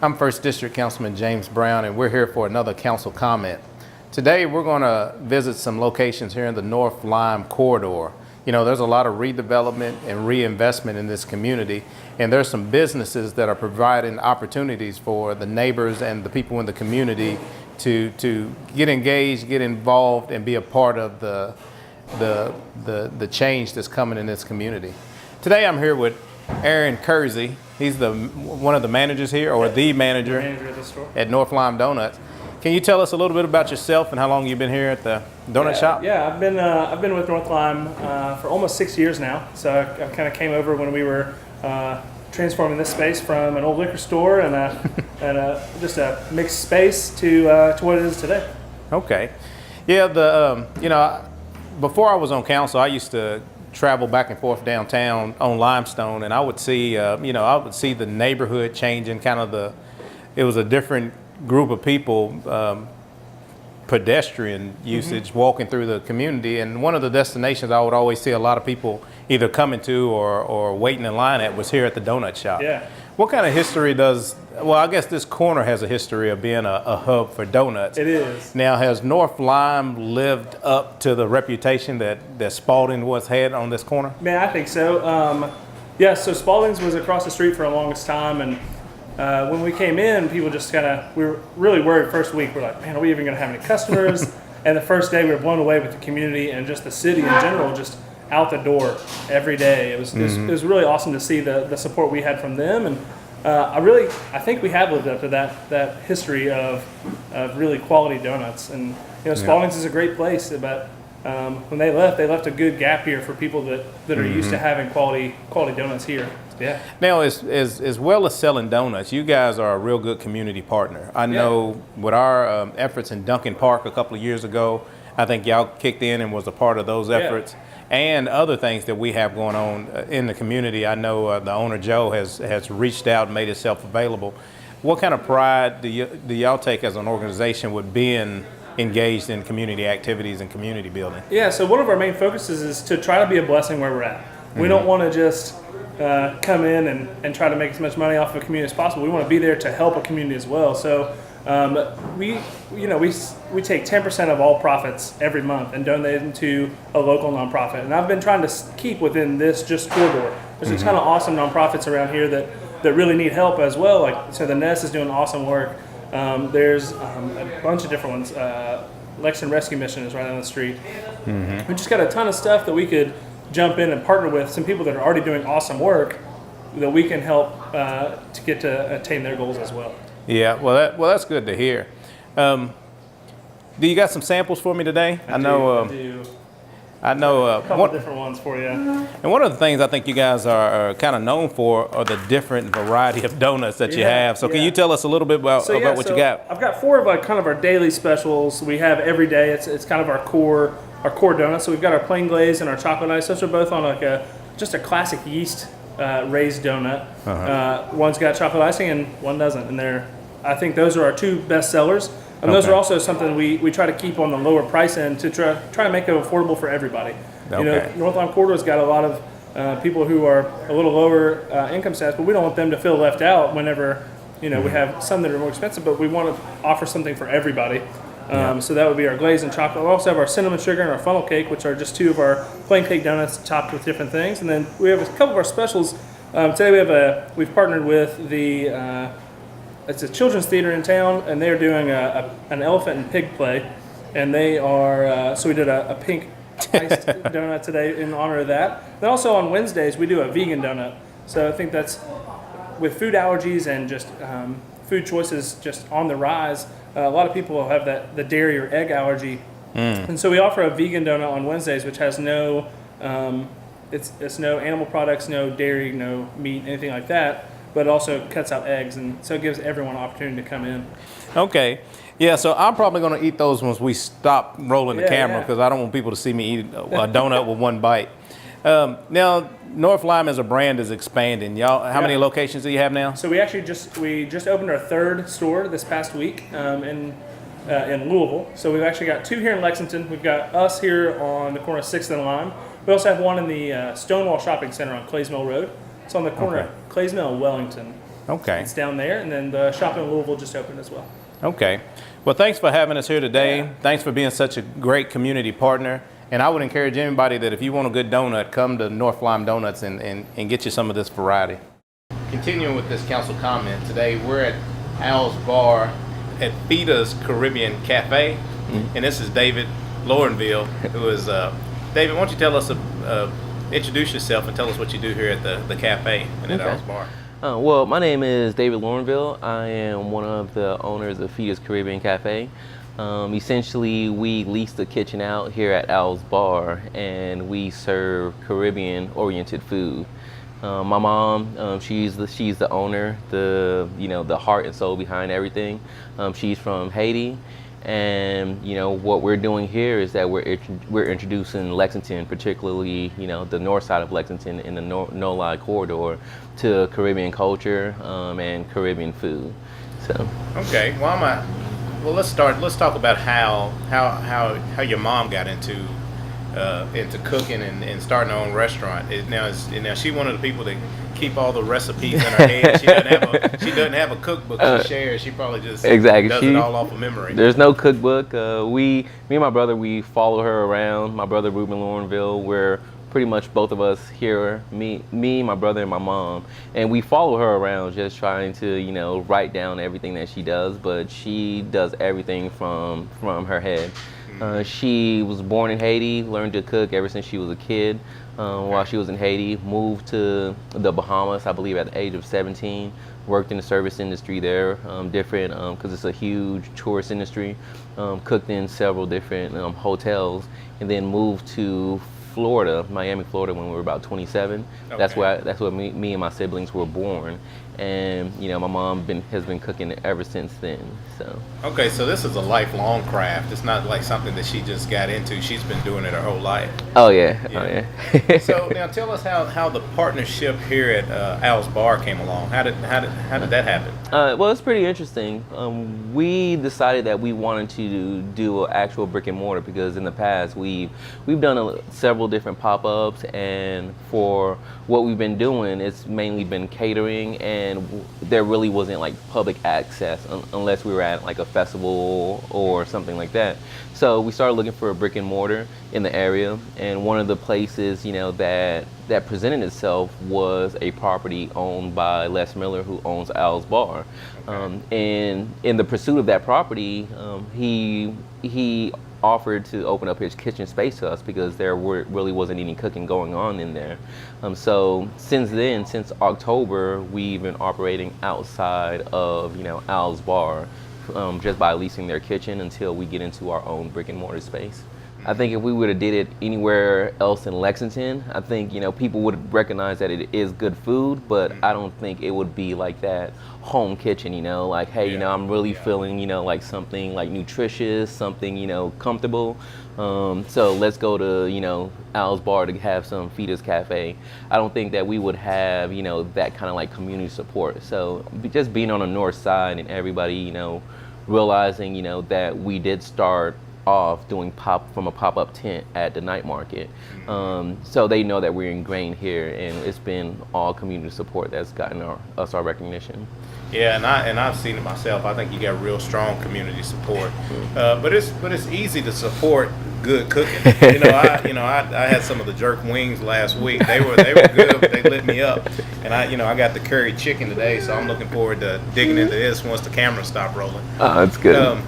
I'm 1st District Councilman James Brown, and we're here for another council comment. Today, we're going to visit some locations here in the North Lime corridor. You know, there's a lot of redevelopment and reinvestment in this community, and there's some businesses that are providing opportunities for the neighbors and the people in the community to get engaged, get involved, and be a part of the change that's coming in this community. Today, I'm here with Aaron Kersey. He's one of the managers here, or the manager at the store at North Lime Donuts. Can you tell us a little bit about yourself and how long you've been here at the donut shop? Yeah, I've been with North Lime for almost 6 years now. So I kind of came over when we were transforming this space from an old liquor store and just a mixed space to what it is today. Okay. Yeah, you know, before I was on council, I used to travel back and forth downtown on Limestone, and I would see, I would see the neighborhood changing. It was a different group of people, pedestrian usage, walking through the community. And one of the destinations I would always see a lot of people either coming to or waiting in line at was here at the donut shop. Yeah. What kind of history well, I guess this corner has a history of being a hub for donuts. It is. Now, has North Lime lived up to the reputation that Spalding was had on this corner? Man, I think so. Yeah, so Spalding's was across the street for the longest time, and when we came in, people just we were really worried first week. We're like, man, are we even going to have any customers? And the first day we were blown away with the community and just the city in general, just out the door every day. It was really awesome to see the support we had from them, and I think we have lived up to that history of really quality donuts. And Spalding's is a great place, but when they left a good gap here for people that are used to having quality donuts here. Yeah. Now, as well as selling donuts, you guys are a real good community partner. I know with our efforts in Duncan Park a couple of years ago, I think y'all kicked in and was a part of those efforts. Yeah. And other things that we have going on in the community. I know the owner, Joe, has reached out and made himself available. What kind of pride do y'all take as an organization with being engaged in community activities and community building? Yeah, so one of our main focuses is to try to be a blessing where we're at. We don't want to just come in and try to make as much money off of a community as possible. We want to be there to help a community as well. So we take 10% of all profits every month and donate them to a local nonprofit. And I've been trying to keep within this just corridor. There's a ton of awesome nonprofits around here that really need help as well. So the Nest is doing awesome work. There's a bunch of different ones. Lexington Rescue Mission is right down the street. We just got a ton of stuff that we could jump in and partner with some people that are already doing awesome work that we can help to get to attain their goals as well. Yeah, well, that's good to hear. Do you got some samples for me today? I do. I know a couple different ones for you. And one of the things I think you guys are kind of known for are the different variety of donuts that you have. So can you tell us a little bit about what you got? I've got 4 of kind of our daily specials we have every day. It's kind of our core donuts. So we've got our plain glaze and our chocolate ice. Those are both on just a classic yeast raised donut. One's got chocolate icing and one doesn't. And I think those are our 2 best sellers. And those are also something we try to keep on the lower price end to try to make it affordable for everybody. Okay. North Lime Corridor's got a lot of people who are a little lower income status, but we don't want them to feel left out whenever we have some that are more expensive, but we want to offer something for everybody. So that would be our glaze and chocolate. We also have our cinnamon sugar and our funnel cake, which are just 2 of our plain cake donuts topped with different things. And then we have a couple of our specials. Today we've partnered with it's a children's theater in town, and they're doing an elephant and pig play. And they are, so we did a pink iced donut today in honor of that. Then also on Wednesdays, we do a vegan donut. So I think that's, with food allergies and just food choices just on the rise, a lot of people have the dairy or egg allergy. And so we offer a vegan donut on Wednesdays, which has no, it's no animal products, no dairy, no meat, anything like that. But it also cuts out eggs, and so it gives everyone an opportunity to come in. Okay. Yeah, so I'm probably going to eat those once we stop rolling the Yeah, camera yeah. because I don't want people to see me eat a donut with one bite. Now, North Lime as a brand is expanding. Y'all, how many locations do you have now? So we just opened our third store this past week in Louisville. So we've actually got two here in Lexington. We've got us here on the corner of 6th and Lime. We also have one in the Stonewall Shopping Center on Clays Mill Road. It's on the corner of Clays Mill and Wellington. Okay. It's down there, and then the shop in Louisville just opened as well. Okay. Well, thanks for having us here today. Yeah. Thanks for being such a great community partner. And I would encourage anybody that if you want a good donut, come to North Lime Donuts and get you some of this variety. Continuing with this council comment, today we're at Al's Bar at Fida's Caribbean Cafe. Mm-hmm. And this is David Lorenville, who is, David, why don't you tell us, introduce yourself and tell us what you do here at the cafe and at Al's Bar. Well, my name is David Lorenville. I am one of the owners of Fida's Caribbean Cafe. Essentially, we lease the kitchen out here at Al's Bar, and we serve Caribbean-oriented food. My mom, she's the owner, the heart and soul behind everything. She's from Haiti. And what we're doing here is that we're introducing Lexington, particularly the north side of Lexington in the No-Lie corridor, to Caribbean culture and Caribbean food. So okay, well let's talk about how your mom got into cooking and starting her own restaurant. Now is she one of the people that keep all the recipes in her head? She doesn't have a cookbook to share. She probably just does it all off of memory. There's no cookbook. Me and my brother, we follow her around. My brother Ruben Lorenville, we're pretty much both of us here, me, my brother, and my mom, and we follow her around just trying to write down everything that she does. But she does everything from her head. She was born in Haiti, learned to cook ever since she was a kid. While she was in Haiti, moved to the Bahamas, I believe at the age of 17, worked in the service industry there, because it's a huge tourist industry, cooked in several different hotels, and then moved to Florida, Miami, Florida, when we were about 27. Okay. That's where me and my siblings were born, and my mom has been cooking ever since then. So okay, so this is a lifelong craft. It's not like something that she just got into. She's been doing it her whole life. Oh yeah. So now tell us how the partnership here at Al's Bar came along. How did that happen? Well, it's pretty interesting. We decided that we wanted to do an actual brick and mortar because in the past we've done several different pop-ups, and for what we've been doing, it's mainly been catering, and there really wasn't like public access unless we were at like a festival or something like that. So we started looking for a brick and mortar in the area, and one of the places that presented itself was a property owned by Les Miller, who owns Al's Bar. Okay. And in the pursuit of that property, he offered to open up his kitchen space to us because there really wasn't any cooking going on in there. So since October, we've been operating outside of Al's Bar, just by leasing their kitchen until we get into our own brick and mortar space. I think if we would have did it anywhere else in Lexington, I think people would recognize that it is good food, but I don't think it would be like that home kitchen, like, hey, I'm really feeling like something like nutritious, something comfortable. So let's go to Al's Bar to have some Fida's Cafe. I don't think that we would have that kind of like community support. So just being on the north side and everybody realizing that we did start off doing from a pop-up tent at the night market, so they know that we're ingrained here, and it's been all community support that's gotten us our recognition. Yeah, and I've seen it myself. I think you got real strong community support, but it's easy to support good cooking. I had some of the jerk wings last week. They were good, but they lit me up. And I got the curry chicken today, so I'm looking forward to digging into this once the camera stop rolling. Oh, that's good.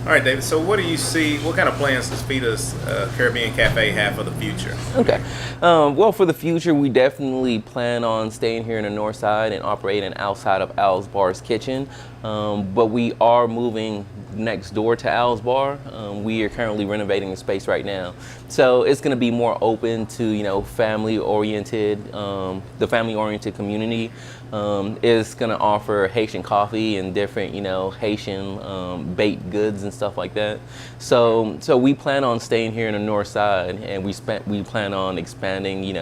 All right, David. So, what do you see? What kind of plans does Fida's Caribbean Cafe have for the future? Okay. Well, for the future, we definitely plan on staying here in the north side and operating outside of Al's Bar's kitchen. But we are moving next door to Al's Bar. We are currently renovating the space right now. So it's going to be more open to, family-oriented, the family-oriented community. It's going to offer Haitian coffee and different, Haitian baked goods and stuff like that. So we plan on staying here in the north side, and we plan on expanding,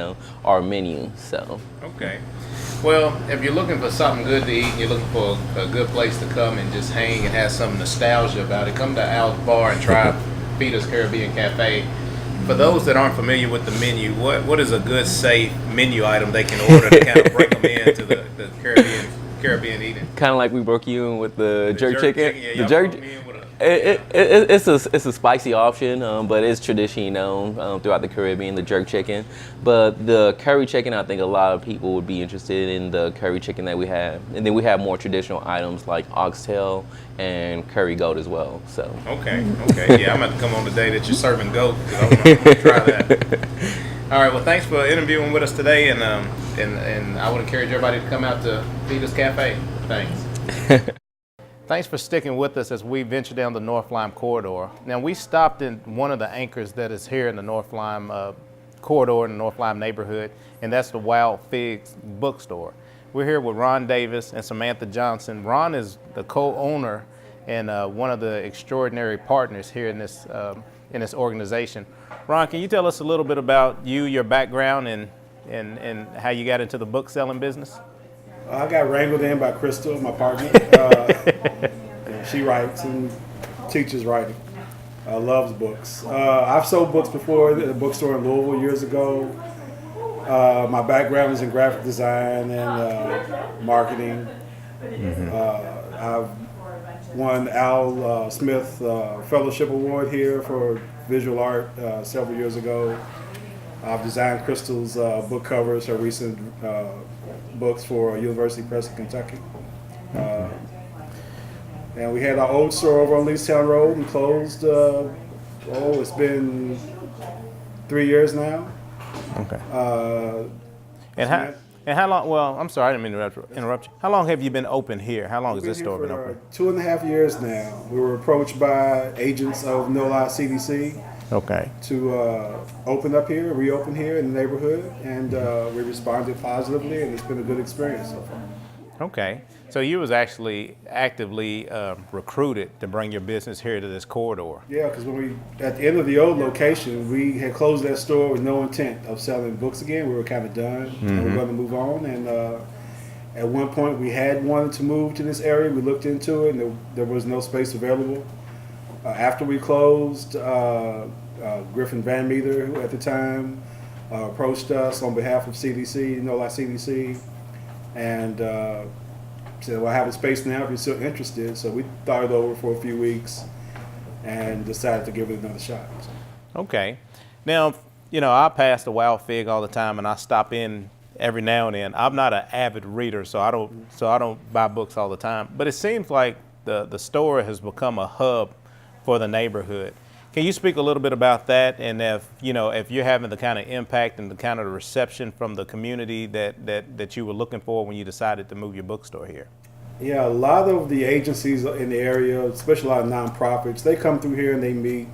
our menu. So okay. Well, if you're looking for something good to eat, and you're looking for a good place to come and just hang and have some nostalgia about it, come to Al's Bar and try Fida's Caribbean Cafe. For those that aren't familiar with the menu, what is a good, safe menu item they can order to kind of bring them into the Caribbean eating? kind of like we broke you in with the jerk chicken. Yeah, The jerk. It's a spicy option, but it's traditionally known throughout the Caribbean, the jerk chicken. But the curry chicken, I think a lot of people would be interested in the curry chicken that we have. And then we have more traditional items like oxtail and curry goat as well. So Okay. Yeah, I'm going to come on the day that you're serving goat, because I want to try that. All right, well, thanks for interviewing with us today, and I would encourage everybody to come out to Fida's Cafe. Thanks. Thanks for sticking with us as we venture down the North Lime corridor. Now, we stopped in one of the anchors that is here in the North Lime corridor in the North Lime neighborhood, and that's the Wild Figs bookstore. We're here with Ron Davis and Samantha Johnson. Ron is the co-owner and one of the extraordinary partners here in this organization. Ron, can you tell us a little bit about you, your background, and how you got into the book selling business? I got wrangled in by Crystal, my partner. She writes and teaches writing. Loves books. I've sold books before at a bookstore in Louisville years ago. My background is in graphic design and marketing. I've won Al Smith Fellowship Award here for visual art several years ago. I've designed Crystal's book covers, her recent books for University Press of Kentucky. And we had our old store over on Leestown Road and closed, it's been 3 years now. Okay. And how long, well, I'm sorry, I didn't mean to interrupt you. How long have you been open here? How long has this store been open? 2.5 years now. We were approached by agents of No Lie CDC. Okay. To open up here, reopen here in the neighborhood, and we responded positively, and it's been a good experience so far. Okay. So you was actually actively recruited to bring your business here to this corridor. Yeah, because at the end of the old location, we had closed that store with no intent of selling books again. We were kind of done, and we were going to move on. And at one point, we had wanted to move to this area. We looked into it, and there was no space available. After we closed, Griffin Van Meter, who at the time approached us on behalf of CDC, No Lie CDC, and said, well, I have a space now if you're still interested. So we thought it over for a few weeks and decided to give it another shot. Okay. Now, I pass the Wild Fig all the time, and I stop in every now and then. I'm not an avid reader, so I don't buy books all the time. But it seems like the store has become a hub for the neighborhood. Can you speak a little bit about that, and if you're having the kind of impact and the kind of reception from the community that you were looking for when you decided to move your bookstore here? Yeah, a lot of the agencies in the area, especially a lot of nonprofits, they come through here and they meet.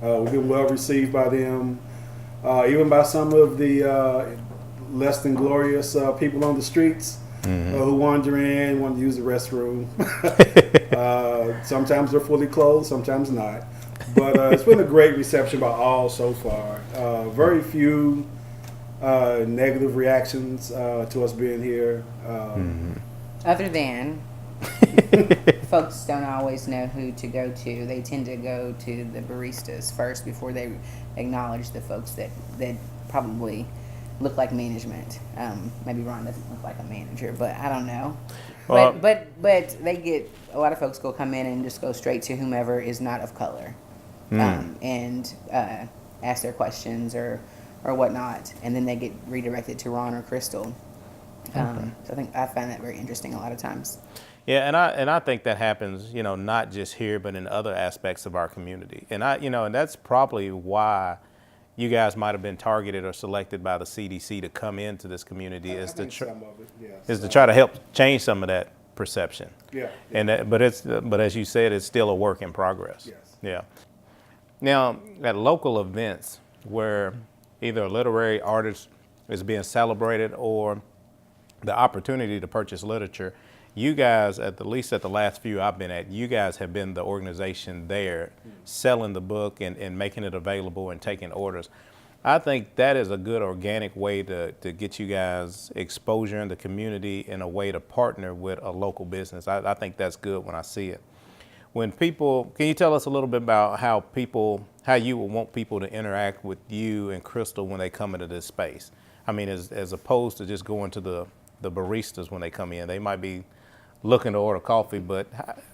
We've been well received by them, even by some of the less than glorious people on the streets who wander in, want to use the restroom. Sometimes they're fully closed, sometimes not. But it's been a great reception by all so far. Very few negative reactions to us being here. Other than folks don't always know who to go to. They tend to go to the baristas first before they acknowledge the folks that probably look like management. Maybe Ron doesn't look like a manager, but I don't know. Well, but they get, a lot of folks will come in and just go straight to whomever is not of color, and ask their questions or whatnot, and then they get redirected to Ron or Crystal. So I find that very interesting a lot of times. Yeah, and I think that happens, not just here, but in other aspects of our community. And and that's probably why you guys might have been targeted or selected by the CDC to come into this community I is think some of it, yes. is to try to help change some of that perception. Yeah. And but as you said, it's still a work in progress. Yes. Yeah. Now, at local events where either a literary artist is being celebrated or the opportunity to purchase literature, you guys, at least at the last few I've been at, you guys have been the organization there selling the book and making it available and taking orders. I think that is a good organic way to get you guys exposure in the community in a way to partner with a local business. I think that's good when I see it. When people, can you tell us a little bit about how you would want people to interact with you and Crystal when they come into this space? I mean, as opposed to just going to the baristas when they come in. They might be looking to order coffee, but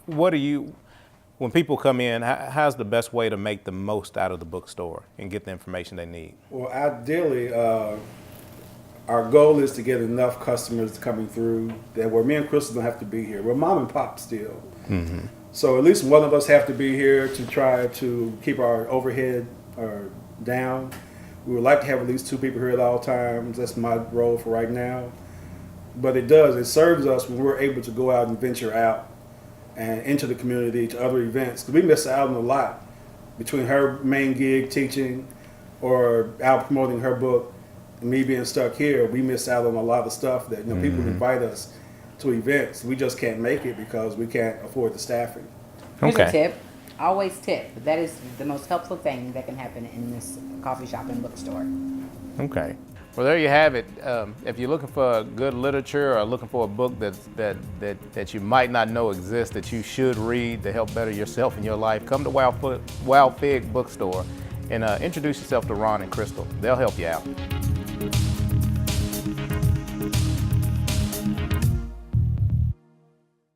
when people come in, how's the best way to make the most out of the bookstore and get the information they need? Well, ideally, our goal is to get enough customers coming through that where me and Crystal don't have to be here. We're mom and pop still. Mm-hmm. So at least one of us have to be here to try to keep our overhead down. We would like to have at least 2 people here at all times. That's my role for right now. But it serves us when we're able to go out and venture out and into the community to other events. Because we miss out on a lot between her main gig teaching or out promoting her book and me being stuck here. We miss out on a lot of stuff that people invite us to events. We just can't make it because we can't afford the staffing. Here's a tip. Always tip. That is the most helpful thing that can happen in this coffee shop and bookstore. Okay. Well, there you have it. If you're looking for good literature or looking for a book that you might not know exists, that you should read to help better yourself in your life, come to Wild Fig Bookstore and introduce yourself to Ron and Crystal. They'll help you out.